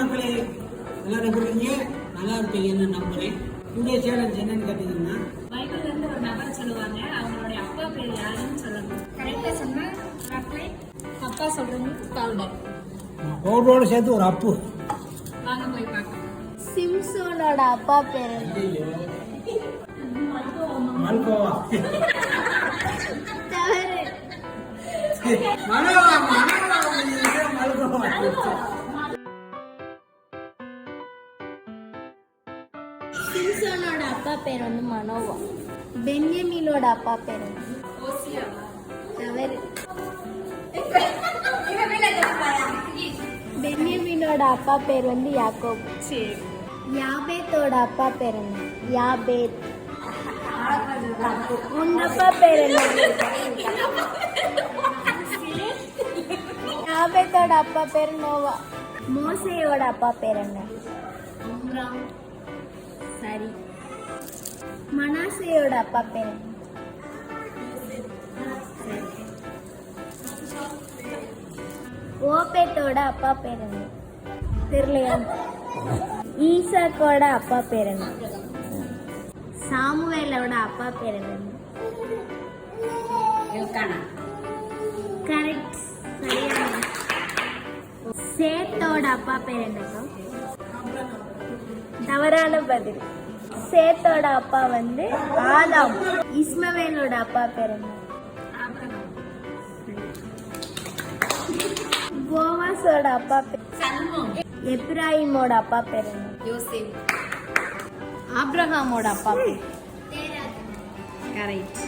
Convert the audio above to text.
மக்களே, எல்லாரும் எப்படி இருக்கீங்க? நல்லா இருப்பீங்கன்னு நம்புறேன். இந்த சேலஞ்ச் என்னன்னு கேட்டீங்கன்னா, பைபிள்ல இருந்து ஒரு நபர் சொல்லுவாங்க, அவங்களுடைய அப்பா பேர் யாருன்னு சொல்லணும். கரெக்டா சொன்னா அப்பா சொல்றது பவுடர். பவுடரோட சேர்த்து ஒரு அப்பு. வாங்க போய் பார்க்கலாம். சிம்சோனோட அப்பா பேரு மல்கோவா. தவறு. மனோவா மல்கோவா. சிம்சோனோட அப்பா பேர் வந்து மனோவா. பென்யமீனோட அப்பா பேர் வந்து ஓசியாவா? தவறு. பென்யமீனோட அப்பா பேர் வந்து யாக்கோபு. சரி. யாபேத்தோட அப்பா பேர் என்ன? யாபேத். உங்க அப்பா பேர் என்ன? யாபேத்தோட அப்பா பேர் நோவா. மோசேயோட அப்பா பேர் என்ன? அம்ராம். சரி. மனாசேயோட அப்பா பேர் என்ன? சரி. ஓபேத்தோட அப்பா பேர் என்ன? தெரியலையா? ஈசாக்கோட அப்பா பேர் என்ன? சாமுவேலோட அப்பா பேர் என்ன? கரெக்ட். சரியான. சேத்தோட அப்பா பேர் என்ன? தவறான பதில். சேத்தோட அப்பா வந்து ஆதாம். இஸ்மவேலோட அப்பா பேர் என்ன? போவாஸோட அப்பா பேர்? சல்மோன். எப்ராஹிமோட அப்பா பேர் என்ன? யோசேப். ஆபிரகாமோட அப்பா பேர்? கரெக்ட்.